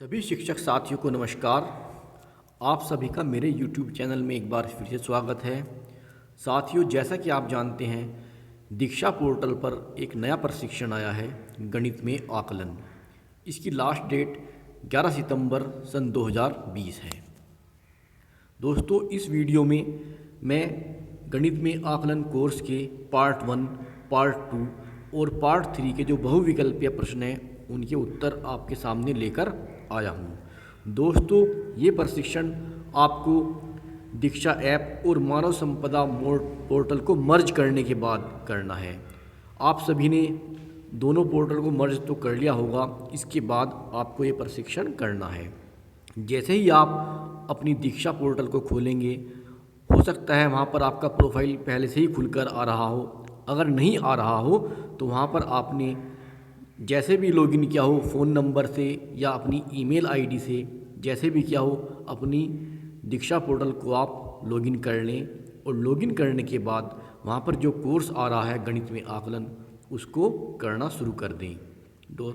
सभी शिक्षक साथियों को नमस्कार। आप सभी का मेरे YouTube चैनल में एक बार फिर से स्वागत है। साथियों, जैसा कि आप जानते हैं, दीक्षा पोर्टल पर एक नया प्रशिक्षण आया है, गणित में आकलन। इसकी लास्ट डेट 11 सितंबर सन 2020 है। दोस्तों, इस वीडियो में मैं गणित में आकलन कोर्स के पार्ट 1, पार्ट 2 और पार्ट 3 के जो बहुविकल्पीय प्रश्न हैं उनके उत्तर आपके सामने लेकर आया हूँ। दोस्तों, ये प्रशिक्षण आपको दीक्षा ऐप और मानव संपदा पोर्टल को मर्ज करने के बाद करना है। आप सभी ने दोनों पोर्टल को मर्ज तो कर लिया होगा, इसके बाद आपको ये प्रशिक्षण करना है। जैसे ही आप अपनी दीक्षा पोर्टल को खोलेंगे, हो सकता है वहाँ पर आपका प्रोफाइल पहले से ही खुलकर आ रहा हो। अगर नहीं आ रहा हो तो वहाँ पर आपने जैसे भी लॉगिन किया हो, फ़ोन नंबर से या अपनी ईमेल आईडी से, जैसे भी किया हो, अपनी दीक्षा पोर्टल को आप लॉगिन कर लें और लॉगिन करने के बाद वहाँ पर जो कोर्स आ रहा है गणित में आकलन, उसको करना शुरू कर दें।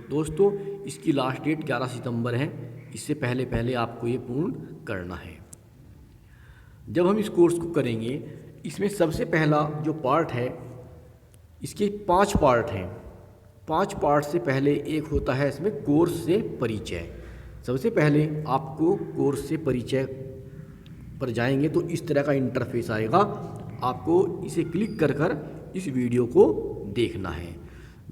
दोस्तों, इसकी लास्ट डेट 11 सितंबर है। इससे पहले पहले आपको ये पूर्ण करना है। जब हम इस कोर्स को करेंगे, इसमें सबसे पहला जो पार्ट है, इसके 5 पार्ट हैं। 5 पार्ट से पहले एक होता है इसमें कोर्स से परिचय। सबसे पहले आपको कोर्स से परिचय पर जाएंगे तो इस तरह का इंटरफेस आएगा। आपको इसे क्लिक कर कर इस वीडियो को देखना है।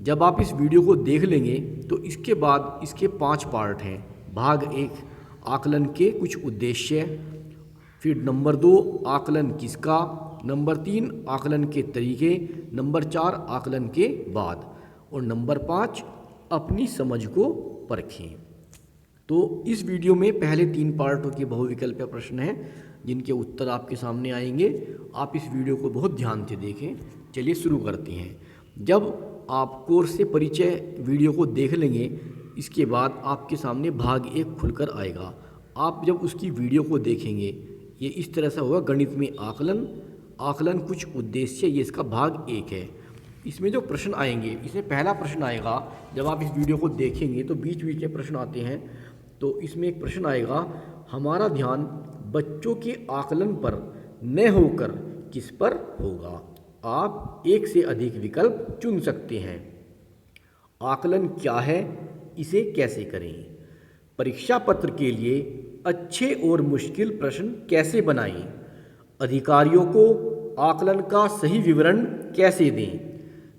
जब आप इस वीडियो को देख लेंगे तो इसके बाद इसके 5 पार्ट हैं। भाग 1, आकलन के कुछ उद्देश्य। फिर नंबर 2, आकलन किसका। नंबर 3, आकलन के तरीके। नंबर 4, आकलन के बाद। और नंबर 5, अपनी समझ को परखें। तो इस वीडियो में पहले 3 पार्टों के बहुविकल्पीय प्रश्न हैं जिनके उत्तर आपके सामने आएंगे। आप इस वीडियो को बहुत ध्यान से देखें। चलिए शुरू करते हैं। जब आप कोर्स से परिचय वीडियो को देख लेंगे, इसके बाद आपके सामने भाग 1 खुलकर आएगा। आप जब उसकी वीडियो को देखेंगे, ये इस तरह से होगा, गणित में आकलन, आकलन कुछ उद्देश्य। ये इसका भाग 1 है। इसमें जो प्रश्न आएंगे, इसमें पहला प्रश्न आएगा, जब आप इस वीडियो को देखेंगे तो बीच बीच में प्रश्न आते हैं। तो इसमें एक प्रश्न आएगा, हमारा ध्यान बच्चों के आकलन पर न होकर किस पर होगा। आप एक से अधिक विकल्प चुन सकते हैं। आकलन क्या है, इसे कैसे करें। परीक्षा पत्र के लिए अच्छे और मुश्किल प्रश्न कैसे बनाएं। अधिकारियों को आकलन का सही विवरण कैसे दें।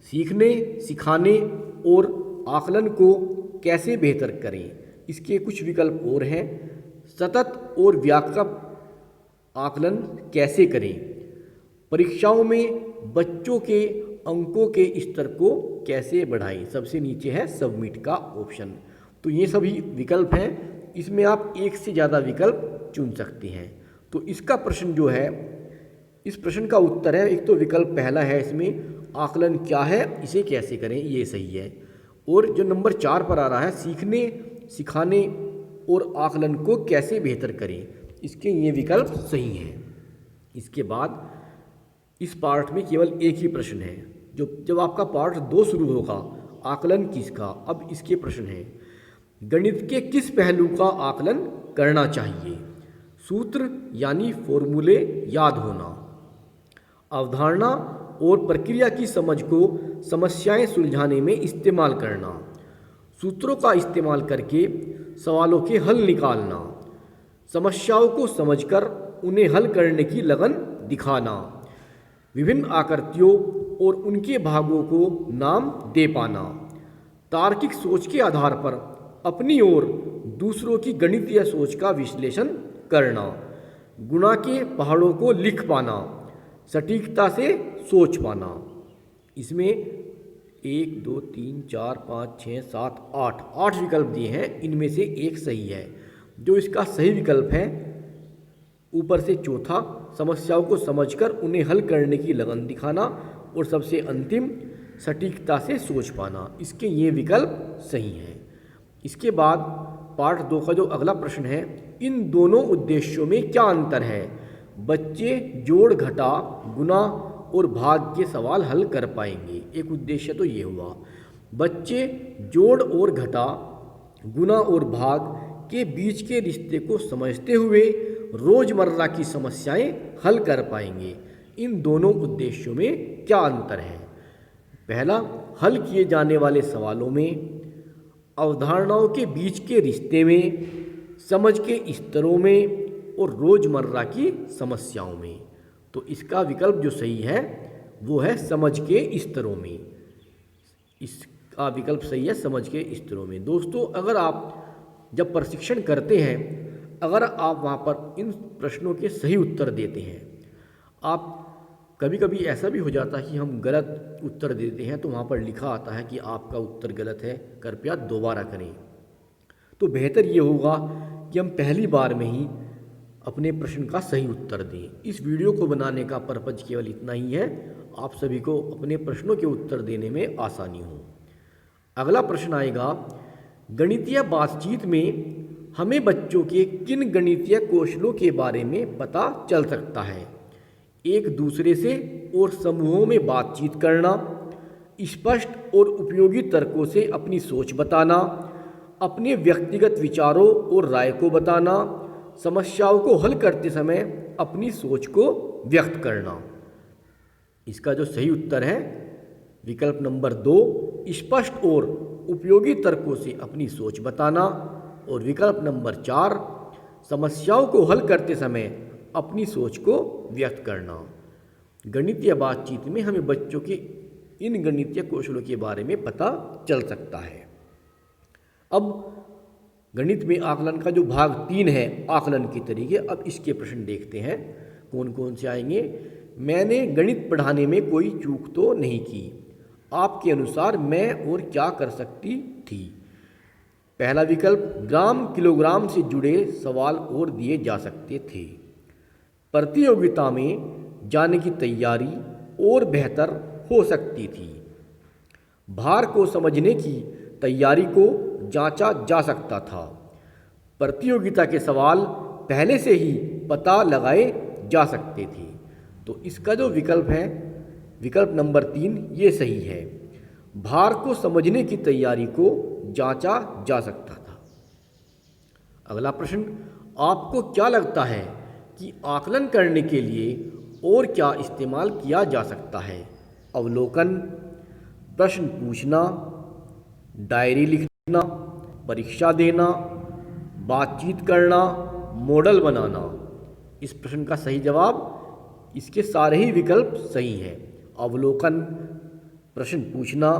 सीखने, सिखाने और आकलन को कैसे बेहतर करें। इसके कुछ विकल्प और हैं। सतत और व्यापक आकलन कैसे करें। परीक्षाओं में बच्चों के अंकों के स्तर को कैसे बढ़ाएं। सबसे नीचे है सबमिट का ऑप्शन। तो ये सभी विकल्प हैं। इसमें आप एक से ज़्यादा विकल्प चुन सकते हैं। तो इसका प्रश्न जो है, इस प्रश्न का उत्तर है, एक तो विकल्प पहला है इसमें, आकलन क्या है, इसे कैसे करें, ये सही है। और जो नंबर 4 पर आ रहा है, सीखने, सिखाने और आकलन को कैसे बेहतर करें, इसके ये विकल्प सही हैं। इसके बाद इस पार्ट में केवल एक ही प्रश्न है। जब आपका पार्ट 2 शुरू होगा, आकलन किसका, अब इसके प्रश्न हैं, गणित के किस पहलू का आकलन करना चाहिए। सूत्र यानी फॉर्मूले याद होना। अवधारणा और प्रक्रिया की समझ को समस्याएं सुलझाने में इस्तेमाल करना। सूत्रों का इस्तेमाल करके सवालों के हल निकालना। समस्याओं को समझकर उन्हें हल करने की लगन दिखाना। विभिन्न आकृतियों और उनके भागों को नाम दे पाना। तार्किक सोच के आधार पर अपनी और दूसरों की गणितीय सोच का विश्लेषण करना। गुणा के पहाड़ों को लिख पाना। सटीकता से सोच पाना। इसमें 1, 2, 3, 4, 5, 6, 7, 8 विकल्प दिए हैं। इनमें से एक सही है। जो इसका सही विकल्प है, ऊपर से चौथा, समस्याओं को समझकर उन्हें हल करने की लगन दिखाना। और सबसे अंतिम, सटीकता से सोच पाना। इसके ये विकल्प सही हैं। इसके बाद पार्ट 2 का जो अगला प्रश्न है, इन दोनों उद्देश्यों में क्या अंतर है। बच्चे जोड़, घटा, गुणा और भाग के सवाल हल कर पाएंगे। एक उद्देश्य तो ये हुआ, बच्चे जोड़ और घटा, गुणा और भाग के बीच के रिश्ते को समझते हुए रोज़मर्रा की समस्याएं हल कर पाएंगे। इन दोनों उद्देश्यों में क्या अंतर है? पहला, हल किए जाने वाले सवालों में अवधारणाओं के बीच के रिश्ते में, समझ के स्तरों में और रोज़मर्रा की समस्याओं में। तो इसका विकल्प जो सही है वो है समझ के स्तरों में। इसका विकल्प सही है समझ के स्तरों में। दोस्तों, अगर आप जब प्रशिक्षण करते हैं, अगर आप वहाँ पर इन प्रश्नों के सही उत्तर देते हैं, आप कभी कभी ऐसा भी हो जाता है कि हम गलत उत्तर देते हैं तो वहाँ पर लिखा आता है कि आपका उत्तर गलत है, कृपया दोबारा करें। तो बेहतर ये होगा कि हम पहली बार में ही अपने प्रश्न का सही उत्तर दें। इस वीडियो को बनाने का पर्पज केवल इतना ही है, आप सभी को अपने प्रश्नों के उत्तर देने में आसानी हो। अगला प्रश्न आएगा, गणितीय बातचीत में हमें बच्चों के किन गणितीय कौशलों के बारे में पता चल सकता है? एक दूसरे से और समूहों में बातचीत करना, स्पष्ट और उपयोगी तर्कों से अपनी सोच बताना, अपने व्यक्तिगत विचारों और राय को बताना, समस्याओं को हल करते समय अपनी सोच को व्यक्त करना। इसका जो सही उत्तर है विकल्प नंबर 2, स्पष्ट और उपयोगी तर्कों से अपनी सोच बताना, और विकल्प नंबर 4, समस्याओं को हल करते समय अपनी सोच को व्यक्त करना। गणितीय बातचीत में हमें बच्चों के इन गणितीय कौशलों के बारे में पता चल सकता है। अब गणित में आकलन का जो भाग 3 है, आकलन के तरीके, अब इसके प्रश्न देखते हैं कौन कौन से आएंगे। मैंने गणित पढ़ाने में कोई चूक तो नहीं की, आपके अनुसार मैं और क्या कर सकती थी? पहला विकल्प, ग्राम किलोग्राम से जुड़े सवाल और दिए जा सकते थे। प्रतियोगिता में जाने की तैयारी और बेहतर हो सकती थी। भार को समझने की तैयारी को जांचा जा सकता था। प्रतियोगिता के सवाल पहले से ही पता लगाए जा सकते थे। तो इसका जो विकल्प है विकल्प नंबर 3, ये सही है। भार को समझने की तैयारी को जांचा जा सकता था। अगला प्रश्न, आपको क्या लगता है कि आकलन करने के लिए और क्या इस्तेमाल किया जा सकता है? अवलोकन, प्रश्न पूछना, डायरी लिखना, परीक्षा देना, बातचीत करना, मॉडल बनाना। इस प्रश्न का सही जवाब, इसके सारे ही विकल्प सही हैं। अवलोकन, प्रश्न पूछना,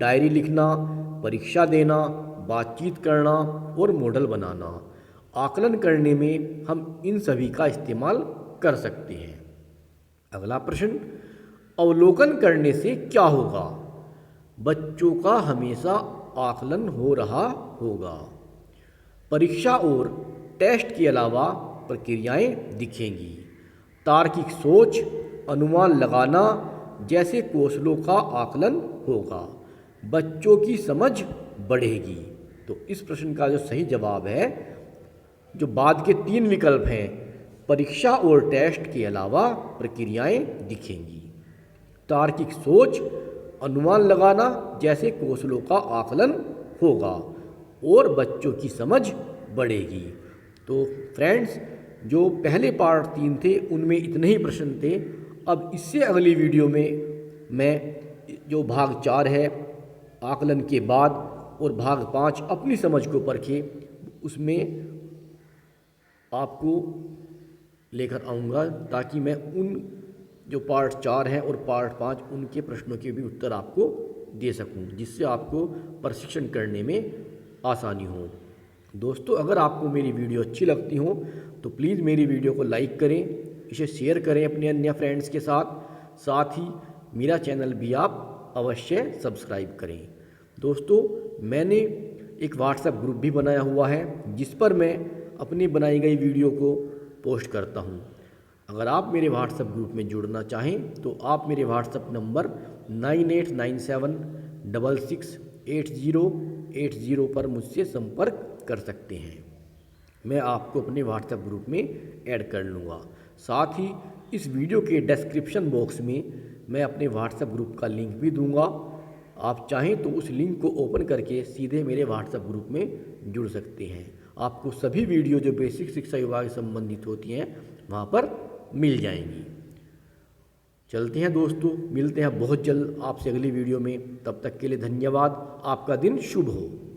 डायरी लिखना, परीक्षा देना, बातचीत करना और मॉडल बनाना। आकलन करने में हम इन सभी का इस्तेमाल कर सकते हैं। अगला प्रश्न, अवलोकन करने से क्या होगा? बच्चों का हमेशा आकलन हो रहा होगा। परीक्षा और टेस्ट के अलावा प्रक्रियाएं दिखेंगी। तार्किक सोच, अनुमान लगाना जैसे कौशलों का आकलन होगा। बच्चों की समझ बढ़ेगी। तो इस प्रश्न का जो सही जवाब है, जो बाद के 3 विकल्प हैं, परीक्षा और टेस्ट के अलावा प्रक्रियाएं दिखेंगी। तार्किक सोच, अनुमान लगाना जैसे कौशलों का आकलन होगा और बच्चों की समझ बढ़ेगी। तो फ्रेंड्स, जो पहले पार्ट 3 थे उनमें इतने ही प्रश्न थे। अब इससे अगली वीडियो में मैं जो भाग 4 है आकलन के बाद और भाग 5 अपनी समझ को परखे, उसमें आपको लेकर आऊँगा ताकि मैं उन जो पार्ट 4 है और पार्ट 5 उनके प्रश्नों के भी उत्तर आपको दे सकूं, जिससे आपको प्रशिक्षण करने में आसानी हो। दोस्तों, अगर आपको मेरी वीडियो अच्छी लगती हो तो प्लीज़ मेरी वीडियो को लाइक करें, इसे शेयर करें अपने अन्य फ्रेंड्स के साथ ही मेरा चैनल भी आप अवश्य सब्सक्राइब करें। दोस्तों, मैंने एक व्हाट्सएप ग्रुप भी बनाया हुआ है जिस पर मैं अपनी बनाई गई वीडियो को पोस्ट करता हूं। अगर आप मेरे व्हाट्सएप ग्रुप में जुड़ना चाहें तो आप मेरे व्हाट्सएप नंबर 9897668080 पर मुझसे संपर्क कर सकते हैं। मैं आपको अपने व्हाट्सएप ग्रुप में ऐड कर लूँगा। साथ ही इस वीडियो के डिस्क्रिप्शन बॉक्स में मैं अपने व्हाट्सएप ग्रुप का लिंक भी दूंगा। आप चाहें तो उस लिंक को ओपन करके सीधे मेरे व्हाट्सएप ग्रुप में जुड़ सकते हैं। आपको सभी वीडियो जो बेसिक शिक्षा विभाग से संबंधित होती हैं वहाँ पर मिल जाएंगी। चलते हैं दोस्तों, मिलते हैं बहुत जल्द आपसे अगली वीडियो में। तब तक के लिए धन्यवाद। आपका दिन शुभ हो।